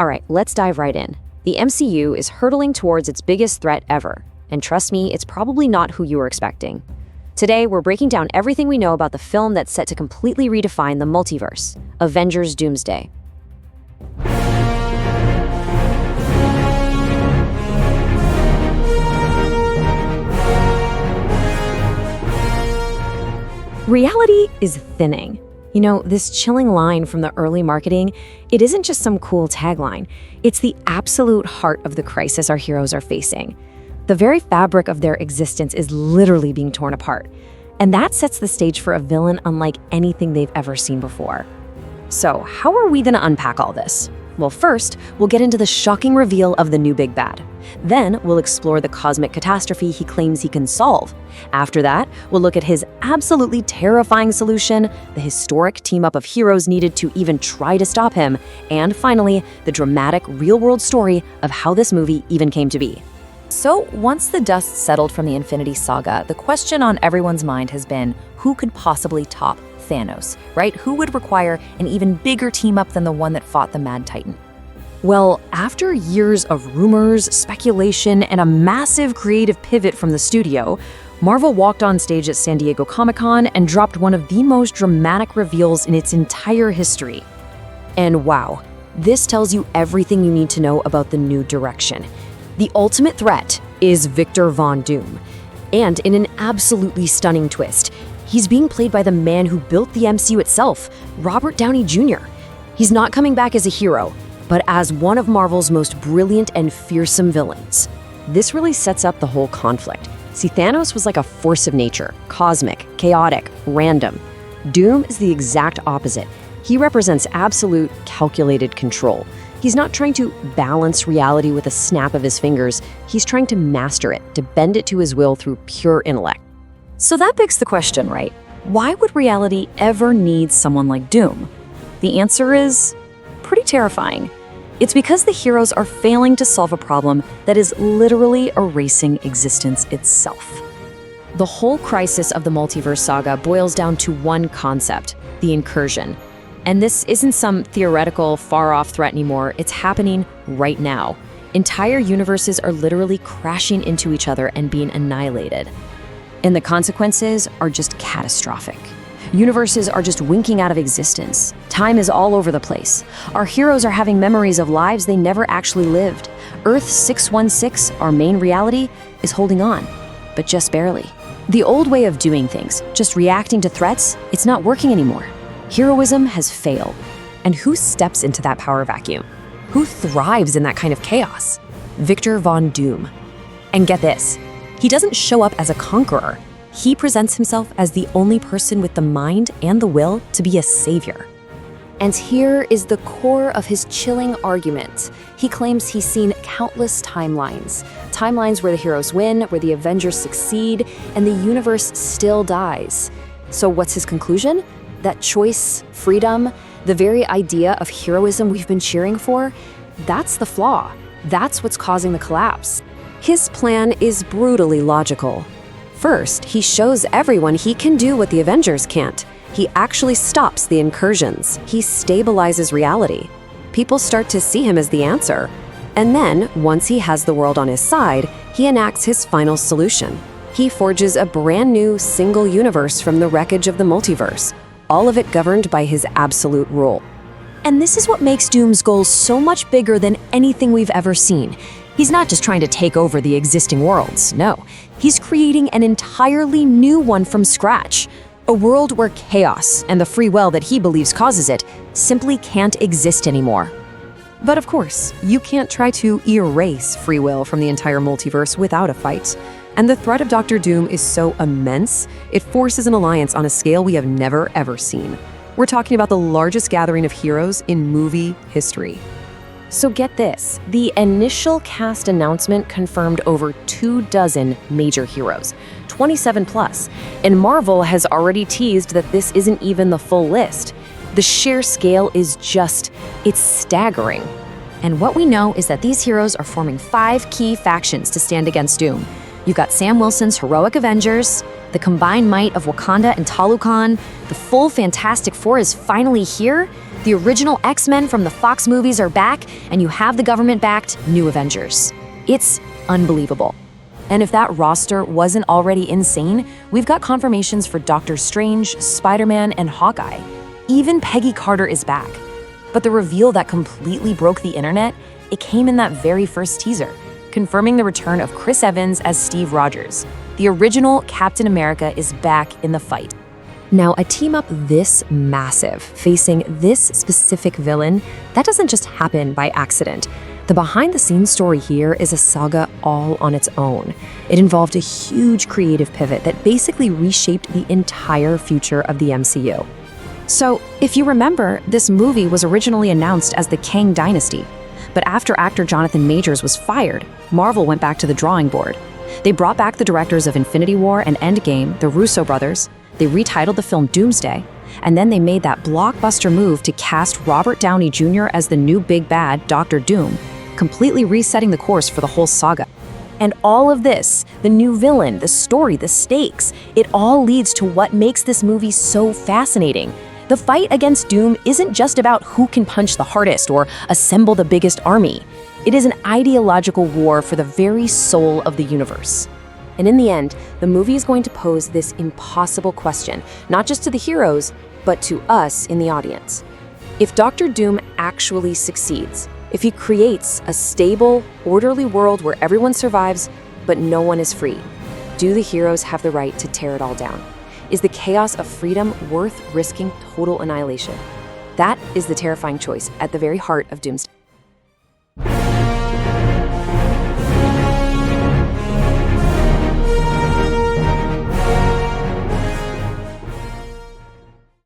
All right, let's dive right in. The MCU is hurtling towards its biggest threat ever, and trust me, it's probably not who you were expecting. Today, we're breaking down everything we know about the film that's set to completely redefine the multiverse, Avengers Doomsday. Reality is thinning. You know, this chilling line from the early marketing, it isn't just some cool tagline. It's the absolute heart of the crisis our heroes are facing. The very fabric of their existence is literally being torn apart. And that sets the stage for a villain unlike anything they've ever seen before. So, how are we going to unpack all this? Well, first, we'll get into the shocking reveal of the new big bad. Then, we'll explore the cosmic catastrophe he claims he can solve. After that, we'll look at his absolutely terrifying solution, the historic team-up of heroes needed to even try to stop him, and finally, the dramatic real-world story of how this movie even came to be. So, once the dust settled from the Infinity Saga, the question on everyone's mind has been, who could possibly top Thanos, right? Who would require an even bigger team-up than the one that fought the Mad Titan? Well, after years of rumors, speculation, and a massive creative pivot from the studio, Marvel walked on stage at San Diego Comic-Con and dropped one of the most dramatic reveals in its entire history. And wow, this tells you everything you need to know about the new direction. The ultimate threat is Victor Von Doom. And in an absolutely stunning twist, he's being played by the man who built the MCU itself, Robert Downey Jr. He's not coming back as a hero, but as one of Marvel's most brilliant and fearsome villains. This really sets up the whole conflict. See, Thanos was like a force of nature, cosmic, chaotic, random. Doom is the exact opposite. He represents absolute, calculated control. He's not trying to balance reality with a snap of his fingers. He's trying to master it, to bend it to his will through pure intellect. So that begs the question, right? Why would reality ever need someone like Doom? The answer is pretty terrifying. It's because the heroes are failing to solve a problem that is literally erasing existence itself. The whole crisis of the multiverse saga boils down to one concept, the Incursion. And this isn't some theoretical, far-off threat anymore. It's happening right now. Entire universes are literally crashing into each other and being annihilated. And the consequences are just catastrophic. Universes are just winking out of existence. Time is all over the place. Our heroes are having memories of lives they never actually lived. Earth 616, our main reality, is holding on, but just barely. The old way of doing things, just reacting to threats, it's not working anymore. Heroism has failed. And who steps into that power vacuum? Who thrives in that kind of chaos? Victor Von Doom. And get this, he doesn't show up as a conqueror. He presents himself as the only person with the mind and the will to be a savior. And here is the core of his chilling argument. He claims he's seen countless timelines. Timelines where the heroes win, where the Avengers succeed, and the universe still dies. So what's his conclusion? That choice, freedom, the very idea of heroism we've been cheering for, that's the flaw. That's what's causing the collapse. His plan is brutally logical. First, he shows everyone he can do what the Avengers can't. He actually stops the incursions. He stabilizes reality. People start to see him as the answer. And then, once he has the world on his side, he enacts his final solution. He forges a brand new single universe from the wreckage of the multiverse, all of it governed by his absolute rule. And this is what makes Doom's goals so much bigger than anything we've ever seen. He's not just trying to take over the existing worlds, no. He's creating an entirely new one from scratch. A world where chaos and the free will that he believes causes it simply can't exist anymore. But of course, you can't try to erase free will from the entire multiverse without a fight. And the threat of Dr. Doom is so immense, it forces an alliance on a scale we have never ever seen. We're talking about the largest gathering of heroes in movie history. So get this, the initial cast announcement confirmed over 24 major heroes, 27 plus, and Marvel has already teased that this isn't even the full list. The sheer scale is it's staggering. And what we know is that these heroes are forming 5 key factions to stand against Doom. You've got Sam Wilson's heroic Avengers, the combined might of Wakanda and Talokan, the full Fantastic Four is finally here, The original X-Men from the Fox movies are back, and you have the government-backed new Avengers. It's unbelievable. And if that roster wasn't already insane, we've got confirmations for Doctor Strange, Spider-Man, and Hawkeye. Even Peggy Carter is back. But the reveal that completely broke the internet, it came in that very first teaser, confirming the return of Chris Evans as Steve Rogers. The original Captain America is back in the fight. Now, a team-up this massive, facing this specific villain, that doesn't just happen by accident. The behind-the-scenes story here is a saga all on its own. It involved a huge creative pivot that basically reshaped the entire future of the MCU. So, if you remember, this movie was originally announced as the Kang Dynasty. But after actor Jonathan Majors was fired, Marvel went back to the drawing board. They brought back the directors of Infinity War and Endgame, the Russo brothers. They retitled the film Doomsday, and then they made that blockbuster move to cast Robert Downey Jr. as the new big bad, Dr. Doom, completely resetting the course for the whole saga. And all of this, the new villain, the story, the stakes, it all leads to what makes this movie so fascinating. The fight against Doom isn't just about who can punch the hardest or assemble the biggest army. It is an ideological war for the very soul of the universe. And in the end, the movie is going to pose this impossible question, not just to the heroes, but to us in the audience. If Dr. Doom actually succeeds, if he creates a stable, orderly world where everyone survives, but no one is free, do the heroes have the right to tear it all down? Is the chaos of freedom worth risking total annihilation? That is the terrifying choice at the very heart of Doomsday.